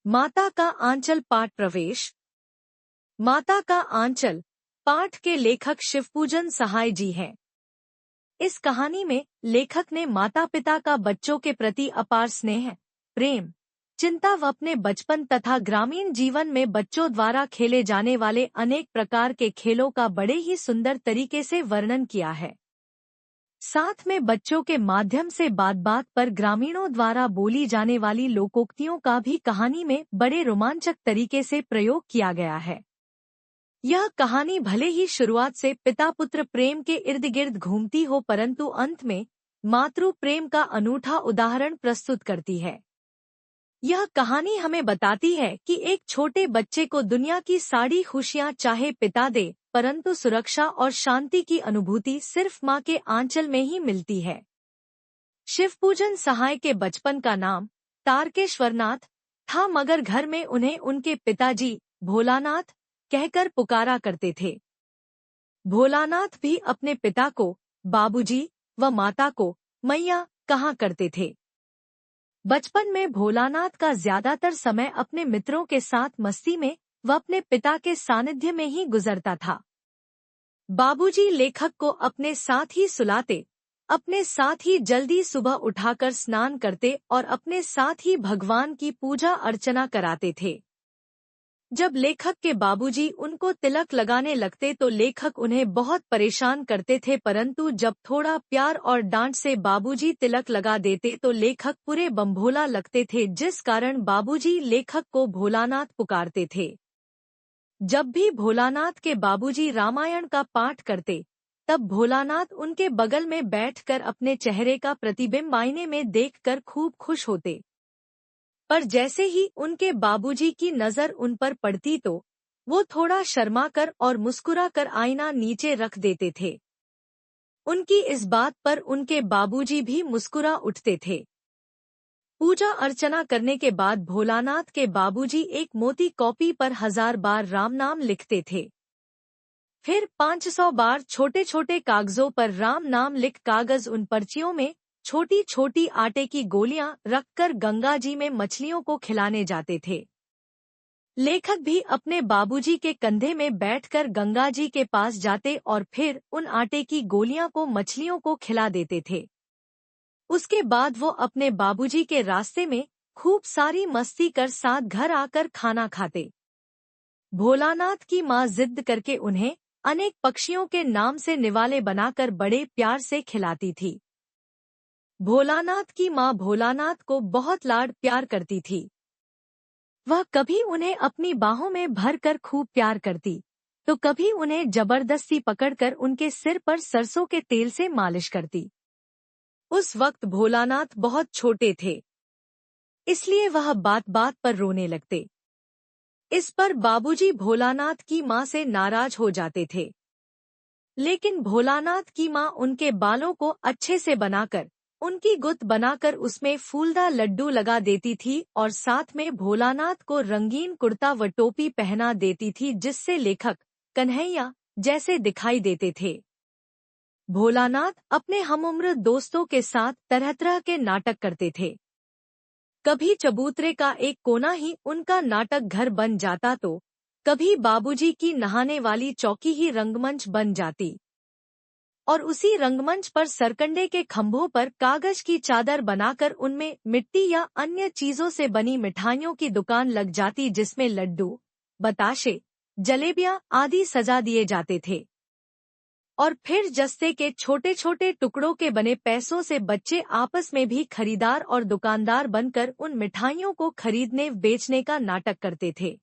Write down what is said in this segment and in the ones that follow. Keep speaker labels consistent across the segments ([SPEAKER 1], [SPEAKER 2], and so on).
[SPEAKER 1] माता का आंचल पाठ प्रवेश। माता का आंचल पाठ के लेखक शिवपूजन सहाय जी हैं। इस कहानी में लेखक ने माता पिता का बच्चों के प्रति अपार स्नेह, प्रेम, चिंता व अपने बचपन तथा ग्रामीण जीवन में बच्चों द्वारा खेले जाने वाले अनेक प्रकार के खेलों का बड़े ही सुंदर तरीके से वर्णन किया है। साथ में बच्चों के माध्यम से बात बात पर ग्रामीणों द्वारा बोली जाने वाली लोकोक्तियों का भी कहानी में बड़े रोमांचक तरीके से प्रयोग किया गया है। यह कहानी भले ही शुरुआत से पिता पुत्र प्रेम के इर्द गिर्द घूमती हो, परंतु अंत में मातृ प्रेम का अनूठा उदाहरण प्रस्तुत करती है। यह कहानी हमें बताती है कि एक छोटे बच्चे को दुनिया की सारी खुशियां चाहे पिता दे, परंतु सुरक्षा और शांति की अनुभूति सिर्फ मां के आंचल में ही मिलती है। शिवपूजन सहाय के बचपन का नाम तारकेश्वरनाथ था, मगर घर में उन्हें उनके पिताजी भोलानाथ कहकर पुकारा करते थे। भोलानाथ भी अपने पिता को बाबूजी व माता को मैया कहा करते थे। बचपन में भोलानाथ का ज्यादातर समय अपने मित्रों के साथ मस्ती में व अपने पिता के सानिध्य में ही गुजरता था। बाबूजी लेखक को अपने साथ ही सुलाते, अपने साथ ही जल्दी सुबह उठाकर स्नान करते और अपने साथ ही भगवान की पूजा अर्चना कराते थे। जब लेखक के बाबूजी उनको तिलक लगाने लगते तो लेखक उन्हें बहुत परेशान करते थे, परंतु जब थोड़ा प्यार और डांट से बाबूजी तिलक लगा देते तो लेखक पूरे बम्भोला लगते थे, जिस कारण बाबूजी लेखक को भोलानाथ पुकारते थे। जब भी भोलानाथ के बाबूजी रामायण का पाठ करते, तब भोलानाथ उनके बगल में बैठकर अपने चेहरे का प्रतिबिंब आईने में देखकर खूब खुश होते। पर जैसे ही उनके बाबूजी की नजर उन पर पड़ती तो वो थोड़ा शर्माकर और मुस्कुराकर आईना नीचे रख देते थे। उनकी इस बात पर उनके बाबूजी भी मुस्कुरा उठते थे। पूजा अर्चना करने के बाद भोलानाथ के बाबूजी एक मोटी कॉपी पर 1000 बार राम नाम लिखते थे। फिर 500 बार छोटे छोटे कागजों पर राम नाम लिख कागज उन पर्चियों में छोटी छोटी आटे की गोलियां रखकर गंगा जी में मछलियों को खिलाने जाते थे। लेखक भी अपने बाबूजी के कंधे में बैठकर गंगा जी के पास जाते और फिर उन आटे की गोलियां को मछलियों को खिला देते थे। उसके बाद वो अपने बाबूजी के रास्ते में खूब सारी मस्ती कर साथ घर आकर खाना खाते। भोलानाथ की माँ जिद करके उन्हें अनेक पक्षियों के नाम से निवाले बनाकर बड़े प्यार से खिलाती थी। भोलानाथ की माँ भोलानाथ को बहुत लाड प्यार करती थी। वह कभी उन्हें अपनी बाहों में भरकर खूब प्यार करती, तो कभी उन्हें जबरदस्ती पकड़कर उनके सिर पर सरसों के तेल से मालिश करती। उस वक्त भोलानाथ बहुत छोटे थे, इसलिए वह बात बात पर रोने लगते। इस पर बाबूजी भोलानाथ की माँ से नाराज हो जाते थे, लेकिन भोलानाथ की माँ उनके बालों को अच्छे से बनाकर उनकी गुत्त बनाकर उसमें फूलदार लड्डू लगा देती थी और साथ में भोलानाथ को रंगीन कुर्ता व टोपी पहना देती थी, जिससे लेखक कन्हैया जैसे दिखाई देते थे। भोलानाथ अपने हमउम्र दोस्तों के साथ तरह तरह के नाटक करते थे। कभी चबूतरे का एक कोना ही उनका नाटक घर बन जाता तो कभी बाबूजी की नहाने वाली चौकी ही रंगमंच बन जाती और उसी रंगमंच पर सरकंडे के खंभों पर कागज की चादर बनाकर उनमें मिट्टी या अन्य चीजों से बनी मिठाइयों की दुकान लग जाती, जिसमें लड्डू, बताशे, जलेबियां आदि सजा दिए जाते थे। और फिर जस्ते के छोटे छोटे टुकड़ों के बने पैसों से बच्चे आपस में भी खरीदार और दुकानदार बनकर उन मिठाइयों को खरीदने बेचने का नाटक करते थे।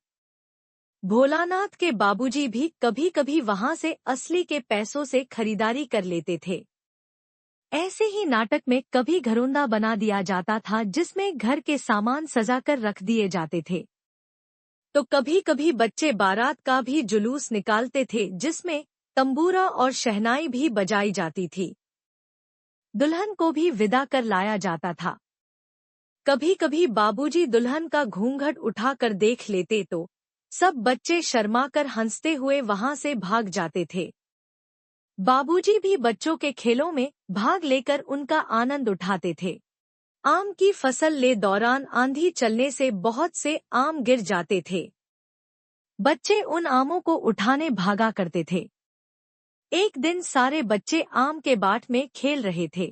[SPEAKER 1] भोलानाथ के बाबूजी भी कभी कभी वहां से असली के पैसों से खरीदारी कर लेते थे। ऐसे ही नाटक में कभी घरोंदा बना दिया जाता था, जिसमें घर के सामान सजाकर रख दिए जाते थे। तो कभी कभी बच्चे बारात का भी जुलूस निकालते थे, जिसमें तंबूरा और शहनाई भी बजाई जाती थी। दुल्हन को भी विदा कर लाया जाता था। कभी कभी बाबूजी दुल्हन का घूंघट उठाकर देख लेते तो सब बच्चे शर्माकर हंसते हुए वहां से भाग जाते थे। बाबूजी भी बच्चों के खेलों में भाग लेकर उनका आनंद उठाते थे। आम की फसल ले दौरान आंधी चलने से बहुत से आम गिर जाते थे। बच्चे उन आमों को उठाने भागा करते थे। एक दिन सारे बच्चे आम के बाट में खेल रहे थे।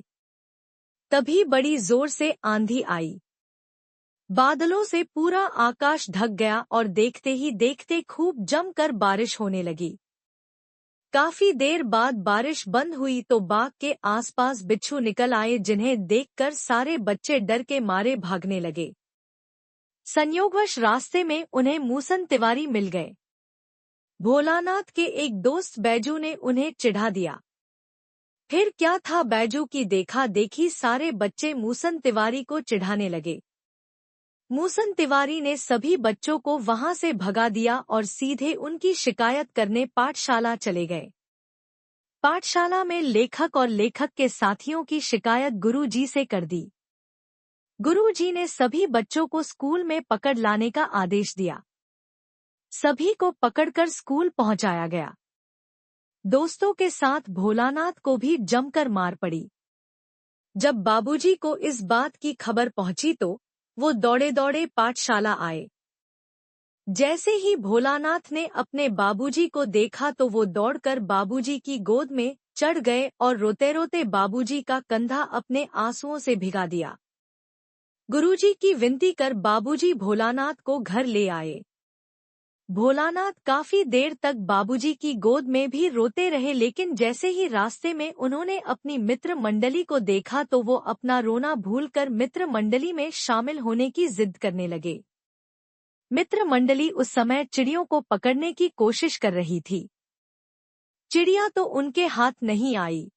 [SPEAKER 1] तभी बड़ी जोर से आंधी आई। बादलों से पूरा आकाश ढक गया और देखते ही देखते खूब जमकर बारिश होने लगी। काफी देर बाद बारिश बंद हुई तो बाग के आसपास बिच्छू निकल आए, जिन्हें देखकर सारे बच्चे डर के मारे भागने लगे। संयोगवश रास्ते में उन्हें मूसन तिवारी मिल गए। भोलानाथ के एक दोस्त बैजू ने उन्हें चिढ़ा दिया। फिर क्या था, बैजू की देखा देखी सारे बच्चे मूसन तिवारी को चिढ़ाने लगे। मूसन तिवारी ने सभी बच्चों को वहां से भगा दिया और सीधे उनकी शिकायत करने पाठशाला चले गए। पाठशाला में लेखक और लेखक के साथियों की शिकायत गुरुजी से कर दी। गुरुजी ने सभी बच्चों को स्कूल में पकड़ लाने का आदेश दिया। सभी को पकड़कर स्कूल पहुंचाया गया। दोस्तों के साथ भोलानाथ को भी जमकर मार पड़ी। जब बाबूजी को इस बात की खबर पहुंची तो वो दौड़े दौड़े पाठशाला आए। जैसे ही भोलानाथ ने अपने बाबूजी को देखा तो वो दौड़कर बाबूजी की गोद में चढ़ गए और रोते रोते बाबूजी का कंधा अपने आंसुओं से भिगा दिया। गुरुजी की विनती कर बाबूजी भोलानाथ को घर ले आए। भोलानाथ काफी देर तक बाबूजी की गोद में भी रोते रहे, लेकिन जैसे ही रास्ते में उन्होंने अपनी मित्र मंडली को देखा तो वो अपना रोना भूलकर मित्र मंडली में शामिल होने की जिद करने लगे। मित्र मंडली उस समय चिड़ियों को पकड़ने की कोशिश कर रही थी। चिड़िया तो उनके हाथ नहीं आई,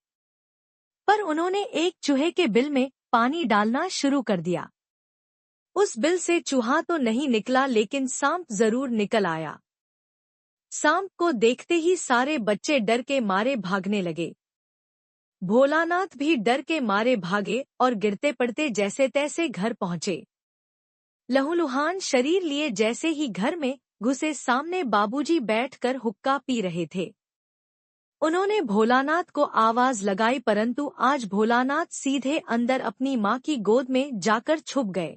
[SPEAKER 1] पर उन्होंने एक चूहे के बिल में पानी डालना शुरू कर दिया। उस बिल से चूहा तो नहीं निकला, लेकिन सांप जरूर निकल आया। सांप को देखते ही सारे बच्चे डर के मारे भागने लगे। भोलानाथ भी डर के मारे भागे और गिरते पड़ते जैसे तैसे घर पहुंचे। लहूलुहान शरीर लिए जैसे ही घर में घुसे, सामने बाबूजी बैठकर हुक्का पी रहे थे। उन्होंने भोलानाथ को आवाज लगाई, परंतु आज भोलानाथ सीधे अंदर अपनी माँ की गोद में जाकर छुप गए।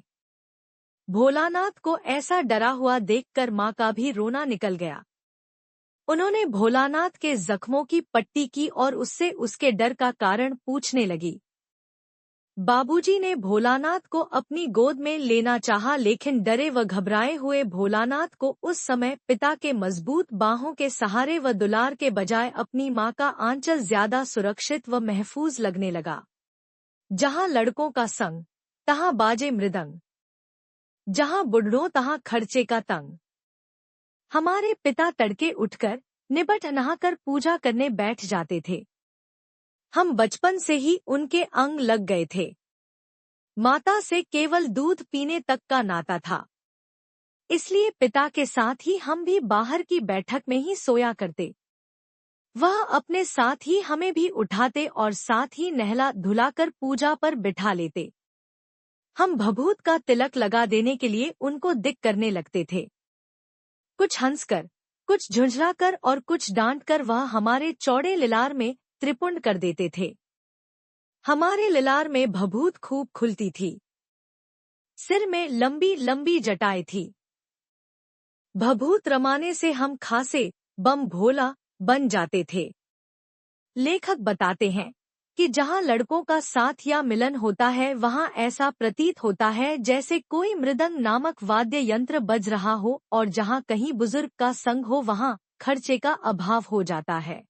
[SPEAKER 1] भोलानाथ को ऐसा डरा हुआ देखकर माँ का भी रोना निकल गया। उन्होंने भोलानाथ के जख्मों की पट्टी की और उससे उसके डर का कारण पूछने लगी। बाबूजी ने भोलानाथ को अपनी गोद में लेना चाहा, लेकिन डरे व घबराए हुए भोलानाथ को उस समय पिता के मजबूत बाहों के सहारे व दुलार के बजाय अपनी माँ का आंचल ज्यादा सुरक्षित व महफूज लगने लगा। जहाँ लड़कों का संग तहाँ बाजे मृदंग, जहाँ बुढ़ों तहाँ खर्चे का तंग। हमारे पिता तड़के उठकर निबट नहाकर पूजा करने बैठ जाते थे। हम बचपन से ही उनके अंग लग गए थे। माता से केवल दूध पीने तक का नाता था, इसलिए पिता के साथ ही हम भी बाहर की बैठक में ही सोया करते। वह अपने साथ ही हमें भी उठाते और साथ ही नहला धुलाकर पूजा पर बिठा लेते। हम भभूत का तिलक लगा देने के लिए उनको दिक करने लगते थे। कुछ हंसकर, कुछ झुंझलाकर और कुछ डांटकर वह हमारे चौड़े लिलार में त्रिपुंड कर देते थे। हमारे लिलार में भभूत खूब खुलती थी। सिर में लंबी लंबी जटाएं थी। भभूत रमाने से हम खासे बम भोला बन जाते थे। लेखक बताते हैं कि जहाँ लड़कों का साथ या मिलन होता है, वहाँ ऐसा प्रतीत होता है जैसे कोई मृदंग नामक वाद्य यंत्र बज रहा हो, और जहाँ कहीं बुजुर्ग का संग हो वहाँ खर्चे का अभाव हो जाता है।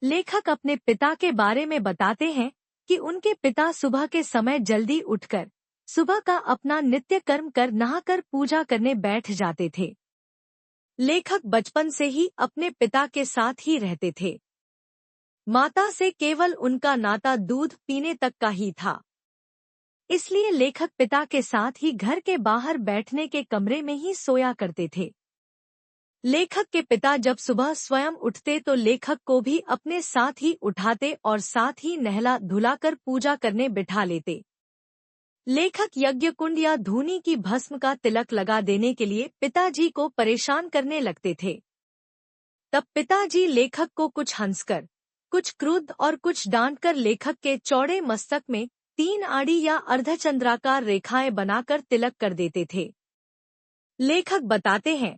[SPEAKER 1] लेखक अपने पिता के बारे में बताते हैं कि उनके पिता सुबह के समय जल्दी उठकर सुबह का अपना नित्य कर्म कर नहाकर पूजा करने बैठ जाते थे। लेखक बचपन से ही अपने पिता के साथ ही रहते थे। माता से केवल उनका नाता दूध पीने तक का ही था, इसलिए लेखक पिता के साथ ही घर के बाहर बैठने के कमरे में ही सोया करते थे। लेखक के पिता जब सुबह स्वयं उठते तो लेखक को भी अपने साथ ही उठाते और साथ ही नहला धुलाकर पूजा करने बिठा लेते। लेखक यज्ञ कुंड या धूनी की भस्म का तिलक लगा देने के लिए पिताजी को परेशान करने लगते थे। तब पिताजी लेखक को कुछ हंसकर, कुछ क्रुद्ध और कुछ डांटकर लेखक के चौड़े मस्तक में 3 आड़ी या अर्धचंद्राकार रेखाएं बनाकर तिलक कर देते थे। लेखक बताते हैं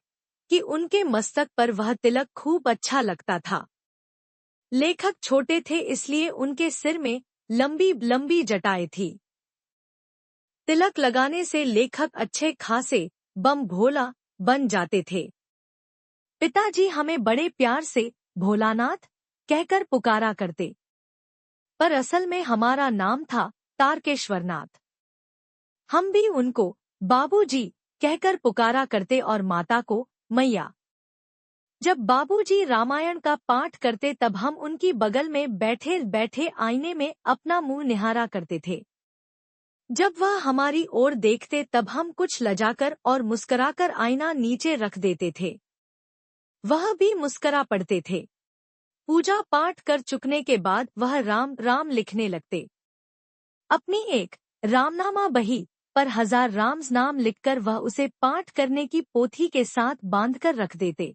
[SPEAKER 1] कि उनके मस्तक पर वह तिलक खूब अच्छा लगता था। लेखक छोटे थे इसलिए उनके सिर में लंबी लंबी जटाएं थी। तिलक लगाने से लेखक अच्छे खासे बम भोला बन जाते थे। पिताजी हमें बड़े प्यार से भोलानाथ कहकर पुकारा करते, पर असल में हमारा नाम था तारकेश्वरनाथ। हम भी उनको बाबूजी कहकर पुकारा करते और माता को मैया। जब बाबूजी रामायण का पाठ करते तब हम उनकी बगल में बैठे बैठे आईने में अपना मुंह निहारा करते थे। जब वह हमारी ओर देखते तब हम कुछ लजाकर और मुस्कुराकर आईना नीचे रख देते थे। वह भी मुस्कुरा पड़ते थे। पूजा पाठ कर चुकने के बाद वह राम राम लिखने लगते। अपनी एक रामनामा बही पर 1000 राम्स नाम लिखकर वह उसे पाठ करने की पोथी के साथ बांधकर रख देते।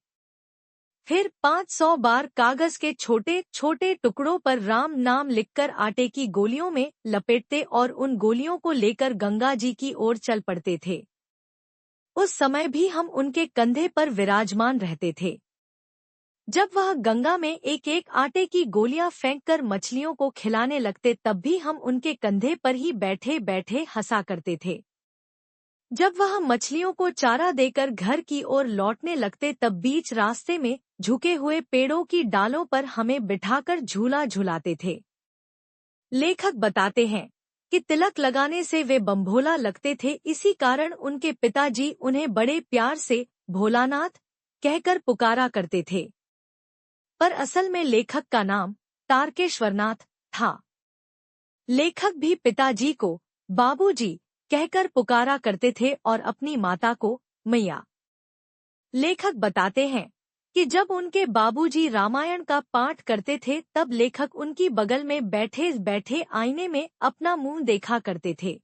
[SPEAKER 1] फिर 500 बार कागज के छोटे छोटे टुकड़ों पर राम नाम लिखकर आटे की गोलियों में लपेटते और उन गोलियों को लेकर गंगा जी की ओर चल पड़ते थे। उस समय भी हम उनके कंधे पर विराजमान रहते थे। जब वह गंगा में एक एक आटे की गोलियां फेंककर मछलियों को खिलाने लगते तब भी हम उनके कंधे पर ही बैठे बैठे हंसा करते थे। जब वह मछलियों को चारा देकर घर की ओर लौटने लगते तब बीच रास्ते में झुके हुए पेड़ों की डालों पर हमें बिठाकर झूला झुलाते थे। लेखक बताते हैं कि तिलक लगाने से वे बम्भोला लगते थे, इसी कारण उनके पिताजी उन्हें बड़े प्यार से भोलानाथ कहकर पुकारा करते थे, पर असल में लेखक का नाम तारकेश्वरनाथ था। लेखक भी पिताजी को बाबूजी कहकर पुकारा करते थे और अपनी माता को मैया। लेखक बताते हैं कि जब उनके बाबूजी रामायण का पाठ करते थे तब लेखक उनकी बगल में बैठे बैठे आईने में अपना मुंह देखा करते थे।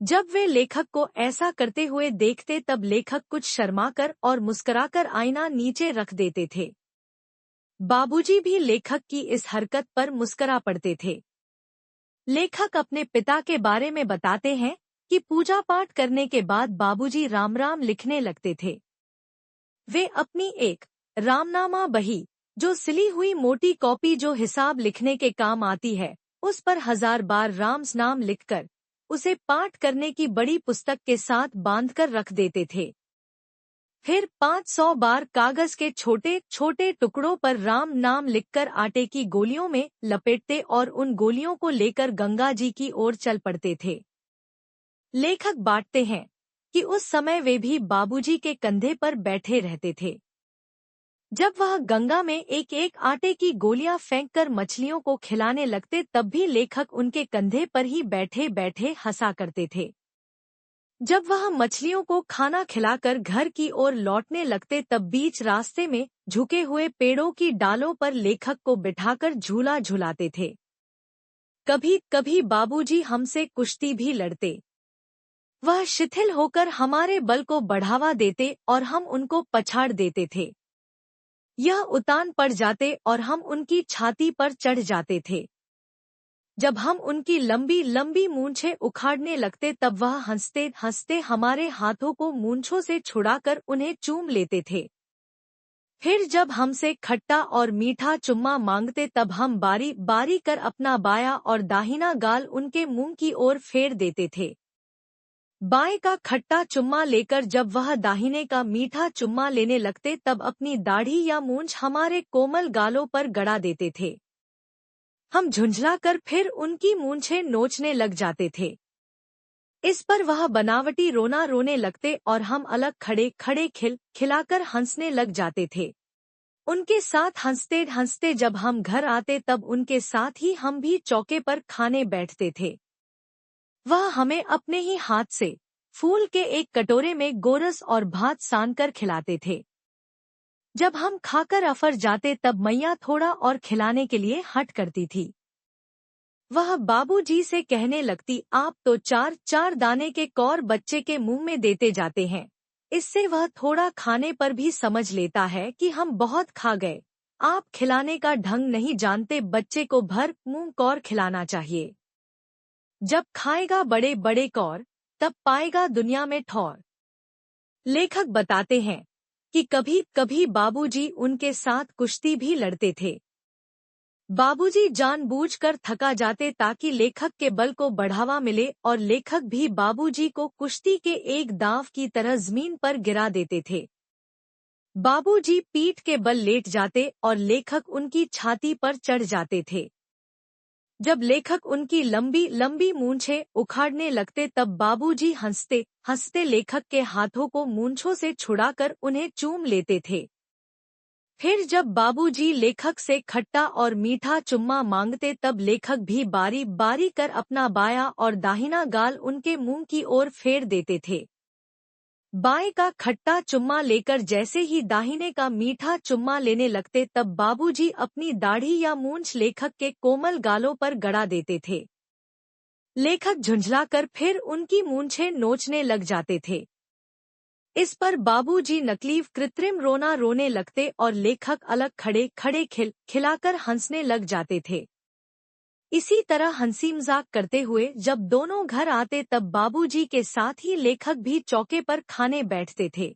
[SPEAKER 1] जब वे लेखक को ऐसा करते हुए देखते तब लेखक कुछ शर्माकर और मुस्कुराकर आईना नीचे रख देते थे। बाबूजी भी लेखक की इस हरकत पर मुस्कुरा पड़ते थे। लेखक अपने पिता के बारे में बताते हैं कि पूजा पाठ करने के बाद बाबूजी राम राम लिखने लगते थे। वे अपनी एक रामनामा बही, जो सिली हुई मोटी कॉपी जो हिसाब लिखने के काम आती है, उस पर 1000 बार राम्स नाम लिखकर उसे पाठ करने की बड़ी पुस्तक के साथ बांधकर रख देते थे। फिर 500 बार कागज के छोटे छोटे टुकड़ों पर राम नाम लिखकर आटे की गोलियों में लपेटते और उन गोलियों को लेकर गंगा जी की ओर चल पड़ते थे। लेखक बांटते हैं कि उस समय वे भी बाबूजी के कंधे पर बैठे रहते थे। जब वह गंगा में एक एक आटे की गोलियां फेंककर मछलियों को खिलाने लगते तब भी लेखक उनके कंधे पर ही बैठे बैठे हंसा करते थे। जब वह मछलियों को खाना खिलाकर घर की ओर लौटने लगते तब बीच रास्ते में झुके हुए पेड़ों की डालों पर लेखक को बिठाकर झूला झुलाते थे। कभी कभी बाबूजी हमसे कुश्ती भी लड़ते। वह शिथिल होकर हमारे बल को बढ़ावा देते और हम उनको पछाड़ देते थे। यह उतान पड़ जाते और हम उनकी छाती पर चढ़ जाते थे। जब हम उनकी लंबी लंबी मूंछें उखाड़ने लगते तब वह हंसते हंसते हमारे हाथों को मूंछों से छुड़ाकर उन्हें चूम लेते थे। फिर जब हमसे खट्टा और मीठा चुम्मा मांगते तब हम बारी बारी कर अपना बायां और दाहिना गाल उनके मुंह की ओर फेर देते थे। बाएं का खट्टा चुम्मा लेकर जब वह दाहिने का मीठा चुम्मा लेने लगते तब अपनी दाढ़ी या मूंछ हमारे कोमल गालों पर गड़ा देते थे। हम झुंझलाकर फिर उनकी मूंछें नोचने लग जाते थे। इस पर वह बनावटी रोना रोने लगते और हम अलग खड़े खड़े खिलाकर हंसने लग जाते थे। उनके साथ हंसते हंसते जब हम घर आते तब उनके साथ ही हम भी चौके पर खाने बैठते थे। वह हमें अपने ही हाथ से फूल के एक कटोरे में गोरस और भात सानकर खिलाते थे। जब हम खाकर अफर जाते तब मैया थोड़ा और खिलाने के लिए हट करती थी। वह बाबूजी से कहने लगती, आप तो 4-4 दाने के कौर बच्चे के मुंह में देते जाते हैं। इससे वह थोड़ा खाने पर भी समझ लेता है कि हम बहुत खा गए। आप खिलाने का ढंग नहीं जानते, बच्चे को भर मुंह कौर खिलाना चाहिए। जब खाएगा बड़े बड़े कौर, तब पाएगा दुनिया में ठौर। लेखक बताते हैं कि कभी कभी बाबूजी उनके साथ कुश्ती भी लड़ते थे। बाबूजी जानबूझकर थका जाते ताकि लेखक के बल को बढ़ावा मिले और लेखक भी बाबूजी को कुश्ती के एक दांव की तरह जमीन पर गिरा देते थे। बाबूजी पीठ के बल लेट जाते और लेखक उनकी छाती पर चढ़ जाते थे। जब लेखक उनकी लंबी लंबी मूंछें उखाड़ने लगते तब बाबूजी हंसते हंसते लेखक के हाथों को मूंछों से छुड़ाकर उन्हें चूम लेते थे। फिर जब बाबूजी लेखक से खट्टा और मीठा चुम्मा मांगते तब लेखक भी बारी बारी कर अपना बायां और दाहिना गाल उनके मुंह की ओर फेर देते थे। बाएं का खट्टा चुम्मा लेकर जैसे ही दाहिने का मीठा चुम्मा लेने लगते तब बाबूजी अपनी दाढ़ी या मूंछ लेखक के कोमल गालों पर गड़ा देते थे। लेखक झुंझलाकर फिर उनकी मूंछें नोचने लग जाते थे। इस पर बाबूजी नकली कृत्रिम रोना रोने लगते और लेखक अलग खड़े खड़े खिलाकर हंसने लग जाते थे। इसी तरह हंसी मजाक करते हुए जब दोनों घर आते तब बाबूजी के साथ ही लेखक भी चौके पर खाने बैठते थे।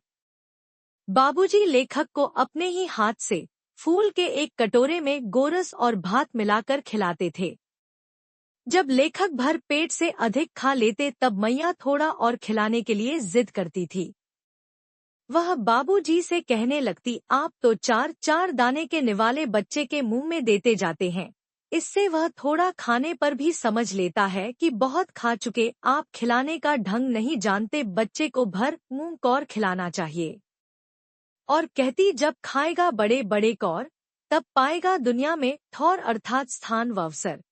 [SPEAKER 1] बाबूजी लेखक को अपने ही हाथ से फूल के एक कटोरे में गोरस और भात मिलाकर खिलाते थे। जब लेखक भर पेट से अधिक खा लेते तब मैया थोड़ा और खिलाने के लिए जिद करती थी। वह बाबूजी से कहने लगती, आप तो चार चार दाने के निवाले बच्चे के मुंह में देते जाते हैं। इससे वह थोड़ा खाने पर भी समझ लेता है कि बहुत खा चुके, आप खिलाने का ढंग नहीं जानते, बच्चे को भर मुंह कौर खिलाना चाहिए। और कहती, जब खाएगा बड़े बड़े कौर, तब पाएगा दुनिया में ठौर अर्थात स्थान व अवसर।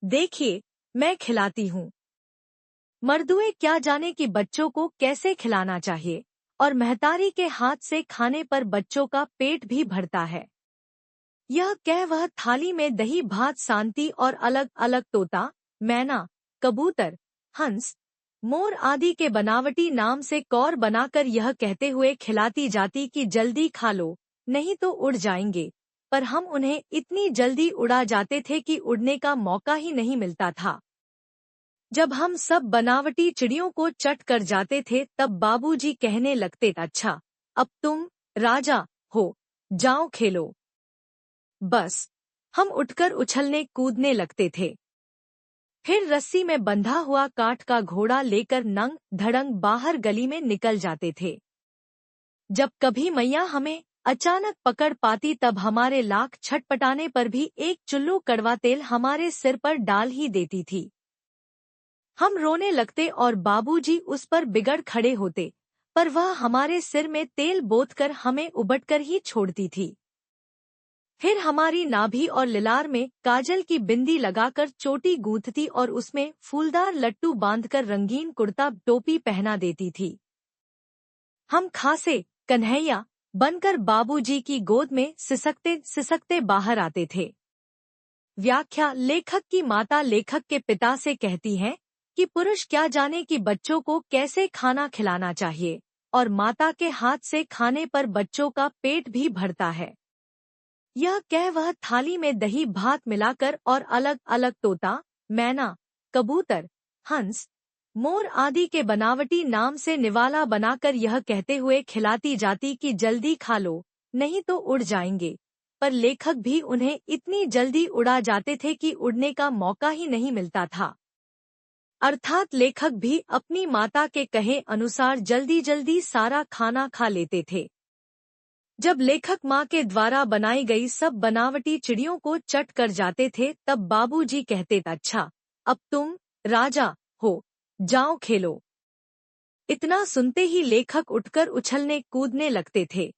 [SPEAKER 1] देखिए, मैं खिलाती हूँ। मर्दुए क्या जाने कि बच्चों को कैसे खिलाना चाहिए, और महतारी के हाथ से खाने पर बच्चों का पेट भी भरता है। यह कह वह थाली में दही भात सांती और अलग अलग तोता, मैना, कबूतर, हंस, मोर आदि के बनावटी नाम से कौर बनाकर यह कहते हुए खिलाती जाती कि जल्दी खा लो, नहीं तो उड़ जाएंगे। पर हम उन्हें इतनी जल्दी उड़ा जाते थे कि उड़ने का मौका ही नहीं मिलता था। जब हम सब बनावटी चिड़ियों को चट कर जाते थे तब बाबूजी कहने लगते, अच्छा, अब तुम राजा हो, जाओ खेलो। बस हम उठकर उछलने कूदने लगते थे। फिर रस्सी में बंधा हुआ काठ का घोड़ा लेकर नंग धड़ंग बाहर गली में निकल जाते थे। जब कभी मैया हमें अचानक पकड़ पाती तब हमारे लाख छटपटाने पर भी एक चुल्लू कड़वा तेल हमारे सिर पर डाल ही देती थी। हम रोने लगते और बाबूजी उस पर बिगड़ खड़े होते, पर वह हमारे सिर में तेल बोतकर हमें उबटकर ही छोड़ती थी। फिर हमारी नाभि और लिलार में काजल की बिंदी लगाकर चोटी गूंथती और उसमें फूलदार लट्टू बांधकर रंगीन कुर्ता टोपी पहना देती थी। हम खासे कन्हैया बनकर बाबूजी की गोद में सिसकते सिसकते बाहर आते थे। व्याख्या, लेखक की माता लेखक के पिता से कहती हैं कि पुरुष क्या जाने कि बच्चों को कैसे खाना खिलाना चाहिए, और माता के हाथ से खाने पर बच्चों का पेट भी भरता है। यह कह वह थाली में दही भात मिलाकर और अलग अलग तोता, मैना, कबूतर, हंस, मोर आदि के बनावटी नाम से निवाला बनाकर यह कहते हुए खिलाती जाती कि जल्दी खा लो, नहीं तो उड़ जाएंगे। पर लेखक भी उन्हें इतनी जल्दी उड़ा जाते थे कि उड़ने का मौका ही नहीं मिलता था। अर्थात लेखक भी अपनी माता के कहे अनुसार जल्दी जल्दी सारा खाना खा लेते थे। जब लेखक माँ के द्वारा बनाई गई सब बनावटी चिड़ियों को चट कर जाते थे तब बाबूजी कहते, अच्छा, अब तुम राजा हो, जाओ खेलो। इतना सुनते ही लेखक उठकर उछलने कूदने लगते थे।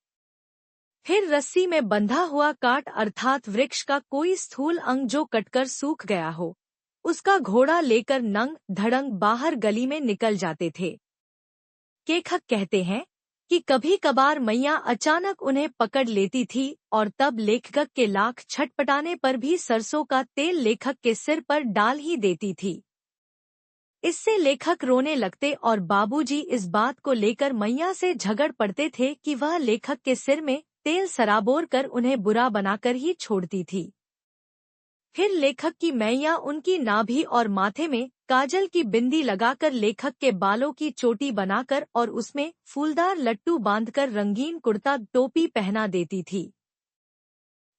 [SPEAKER 1] फिर रस्सी में बंधा हुआ काठ अर्थात वृक्ष का कोई स्थूल अंग जो कटकर सूख गया हो, उसका घोड़ा लेकर नंग धड़ंग बाहर गली में निकल जाते थे। लेखक कहते हैं कि कभी कभार मैया अचानक उन्हें पकड़ लेती थी और तब लेखक के लाख छटपटाने पर भी सरसों का तेल लेखक के सिर पर डाल ही देती थी। इससे लेखक रोने लगते और बाबूजी इस बात को लेकर मैया से झगड़ पड़ते थे कि वह लेखक के सिर में तेल सराबोर कर उन्हें बुरा बनाकर ही छोड़ती थी। फिर लेखक की मैया उनकी नाभि और माथे में काजल की बिंदी लगाकर लेखक के बालों की चोटी बनाकर और उसमें फूलदार लट्टू बांधकर रंगीन कुर्ता टोपी पहना देती थी।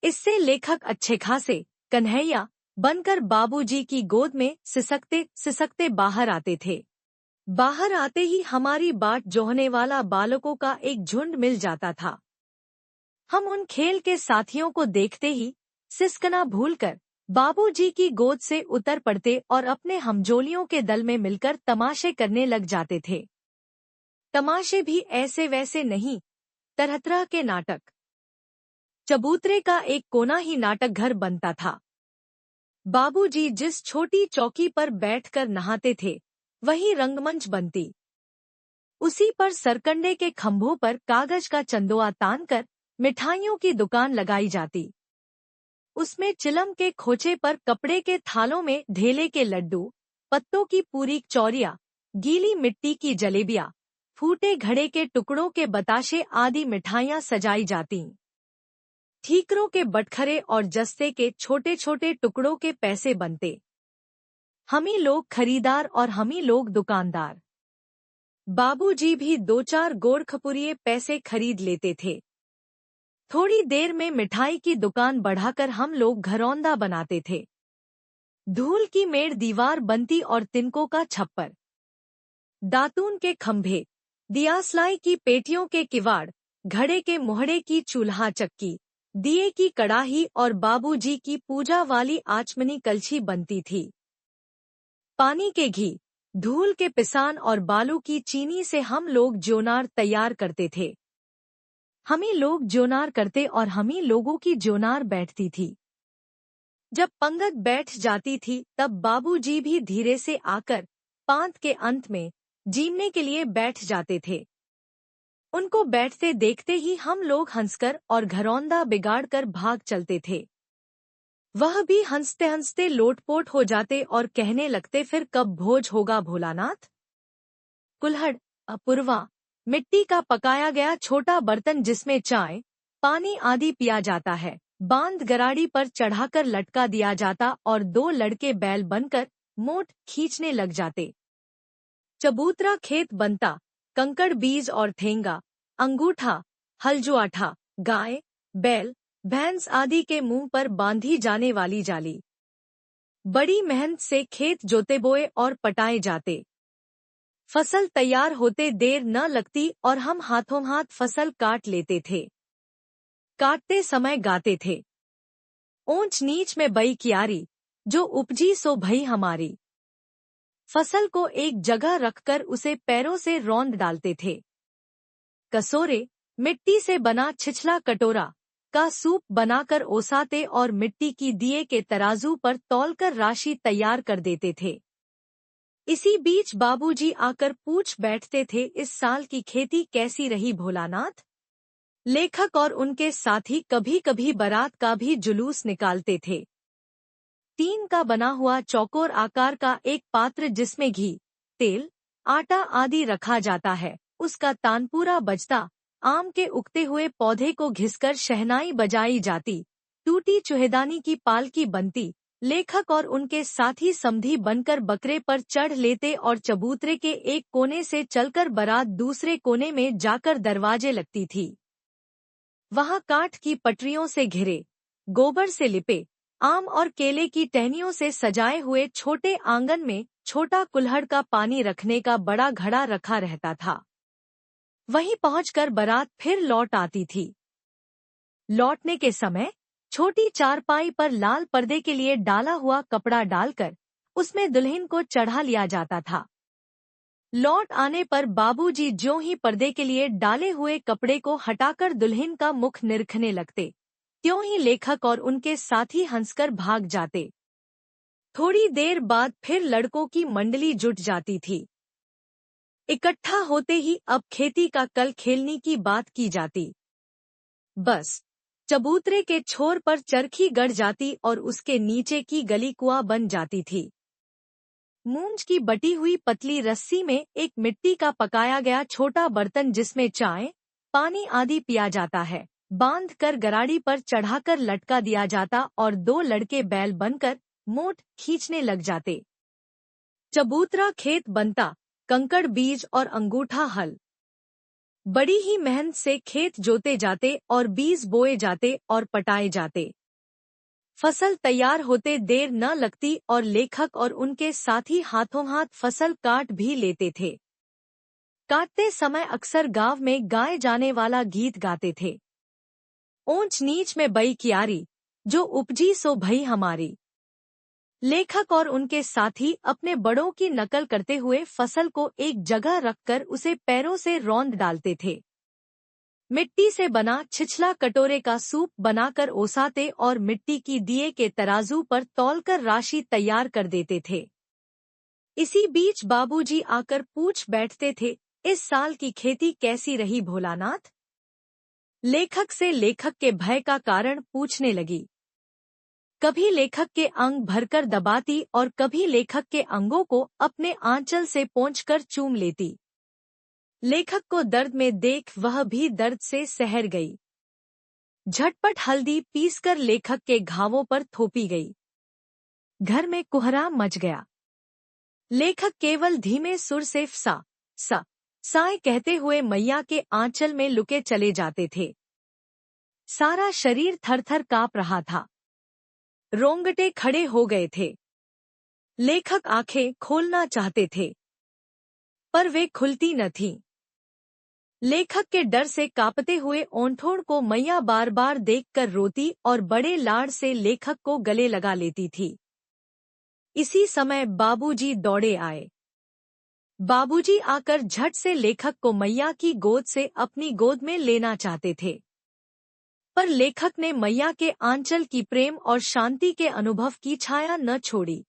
[SPEAKER 1] इससे लेखक अच्छे खासे कन्हैया बनकर बाबूजी की गोद में सिसकते सिसकते बाहर आते थे। बाहर आते ही हमारी बाट जोहने वाला बालकों का एक झुंड मिल जाता था। हम उन खेल के साथियों को देखते ही सिसकना भूलकर बाबूजी की गोद से उतर पड़ते और अपने हमजोलियों के दल में मिलकर तमाशे करने लग जाते थे। तमाशे भी ऐसे वैसे नहीं, तरह तरह के नाटक। चबूतरे का एक कोना ही नाटक घर बनता था। बाबूजी जिस छोटी चौकी पर बैठकर नहाते थे वही रंगमंच बनती। उसी पर सरकंडे के खंभों पर कागज का चंदोआ तानकर मिठाइयों की दुकान लगाई जाती। उसमें चिलम के खोचे पर कपड़े के थालों में ढेले के लड्डू, पत्तों की पूरी चौरिया, गीली मिट्टी की जलेबियां, फूटे घड़े के टुकड़ों के बताशे आदि मिठाइयां सजाई जातीं। ठीकरों के बटखरे और जस्ते के छोटे छोटे टुकड़ों के पैसे बनते। हमी लोग खरीदार और हमी लोग दुकानदार। बाबूजी भी 2-4 गोरखपुरिये पैसे खरीद लेते थे। थोड़ी देर में मिठाई की दुकान बढ़ाकर हम लोग घरौंदा बनाते थे। धूल की मेड़ दीवार बनती और तिनकों का छप्पर, दातून के खंभे, दियासलाई की पेटियों के किवाड़, घड़े के मुहड़े की चूल्हा चक्की, दिए की कड़ाही और बाबूजी की पूजा वाली आचमनी कलछी बनती थी। पानी के घी, धूल के पिसान और बालू की चीनी से हम लोग जोनार तैयार करते थे। हमी लोग जोनार करते और हमी लोगों की जोनार बैठती थी। जब पंगत बैठ जाती थी तब बाबूजी भी धीरे से आकर पांत के अंत में जीमने के लिए बैठ जाते थे। उनको बैठते देखते ही हम लोग हंसकर और घरौंदा बिगाड़कर भाग चलते थे। वह भी हंसते हंसते लोटपोट हो जाते और कहने लगते, फिर कब भोज होगा भोलानाथ। कुल्हड़, अपूर्वा, मिट्टी का पकाया गया छोटा बर्तन जिसमें चाय, पानी आदि पिया जाता है, बांध गराड़ी पर चढ़ाकर लटका दिया जाता और 2 लड़के बैल बनकर मोट खींचने लग जाते। चबूतरा खेत बनता, कंकड़ बीज और ठेंगा, अंगूठा, हलजुआठा, गाय, बैल, भैंस आदि के मुंह पर बांधी जाने वाली जाली। बड़ी मेहनत से खेत जोते बोए और पटाए जाते। फसल तैयार होते देर न लगती और हम हाथों हाथ फसल काट लेते थे। काटते समय गाते थे, ऊंच नीच में बई कियारी, जो उपजी सो भई हमारी। फसल को एक जगह रखकर उसे पैरों से रौंद डालते थे। कसोरे, मिट्टी से बना छिछला कटोरा का सूप बनाकर ओसाते और मिट्टी की दिए के तराजू पर तौलकर राशि तैयार कर देते थे। इसी बीच बाबूजी आकर पूछ बैठते थे, इस साल की खेती कैसी रही भोलानाथ। लेखक और उनके साथी कभी कभी बारात का भी जुलूस निकालते थे। टीन का बना हुआ चौकोर आकार का एक पात्र जिसमें घी, तेल, आटा आदि रखा जाता है, उसका तानपूरा बजता, आम के उगते हुए पौधे को घिसकर शहनाई बजाई जाती, टूटी चुहेदानी की पालकी बनती। लेखक और उनके साथी समधी बनकर बकरे पर चढ़ लेते और चबूतरे के एक कोने से चलकर बारात दूसरे कोने में जाकर दरवाजे लगती थी। वहां काठ की पटरियों से घिरे, गोबर से लिपे, आम और केले की टहनियों से सजाए हुए छोटे आंगन में छोटा कुल्हड़ का पानी रखने का बड़ा घड़ा रखा रहता था। वहीं पहुंचकर बारात फिर लौट आती थी। लौटने के समय छोटी चारपाई पर लाल पर्दे के लिए डाला हुआ कपड़ा डालकर उसमें दुल्हन को चढ़ा लिया जाता था। लौट आने पर बाबूजी ज्यों ही पर्दे के लिए डाले हुए कपड़े को हटाकर दुल्हन का मुख निरखने लगते, त्यों ही लेखक और उनके साथी हंसकर भाग जाते। थोड़ी देर बाद फिर लड़कों की मंडली जुट जाती थी। इकट्ठा होते ही अब खेती का कल खेलने की बात की जाती। बस चबूतरे के छोर पर चरखी गड़ जाती और उसके नीचे की गली कुआं बन जाती थी। मूंज की बटी हुई पतली रस्सी में एक मिट्टी का पकाया गया छोटा बर्तन जिसमें चाय, पानी आदि पिया जाता है, बांध कर गराड़ी पर चढ़ाकर लटका दिया जाता और 2 लड़के बैल बनकर मोट खींचने लग जाते। चबूतरा खेत बनता, कंकड़ बीज और अंगूठा हल। बड़ी ही मेहनत से खेत जोते जाते और बीज बोए जाते और पटाए जाते। फसल तैयार होते देर न लगती और लेखक और उनके साथी हाथों हाथ फसल काट भी लेते थे। काटते समय अक्सर गांव में गाए जाने वाला गीत गाते थे। ऊंच नीच में बई कियारी, जो उपजी सो भई हमारी। लेखक और उनके साथी अपने बड़ों की नकल करते हुए फसल को एक जगह रखकर उसे पैरों से रौंद डालते थे। मिट्टी से बना छिछला कटोरे का सूप बनाकर ओसाते और मिट्टी की दिए के तराजू पर तौलकर राशि तैयार कर देते थे। इसी बीच बाबूजी आकर पूछ बैठते थे, इस साल की खेती कैसी रही भोलानाथ? लेखक से लेखक के भय का कारण पूछने लगी। कभी लेखक के अंग भरकर दबाती और कभी लेखक के अंगों को अपने आंचल से पोंछकर चूम लेती। लेखक को दर्द में देख वह भी दर्द से सहर गई। झटपट हल्दी पीसकर लेखक के घावों पर थोपी गई। घर में कुहरा मच गया। लेखक केवल धीमे सुर से सा साए कहते हुए मैया के आंचल में लुके चले जाते थे। सारा शरीर थरथर कांप रहा था। रोंगटे खड़े हो गए थे। लेखक आंखें खोलना चाहते थे, पर वे खुलती न थीं। लेखक के डर से कांपते हुए ओंठों को मैया बार बार देखकर रोती और बड़े लाड़ से लेखक को गले लगा लेती थी। इसी समय बाबूजी दौड़े आए। बाबूजी आकर झट से लेखक को मैया की गोद से अपनी गोद में लेना चाहते थे, पर लेखक ने मैया के आंचल की प्रेम और शांति के अनुभव की छाया न छोड़ी।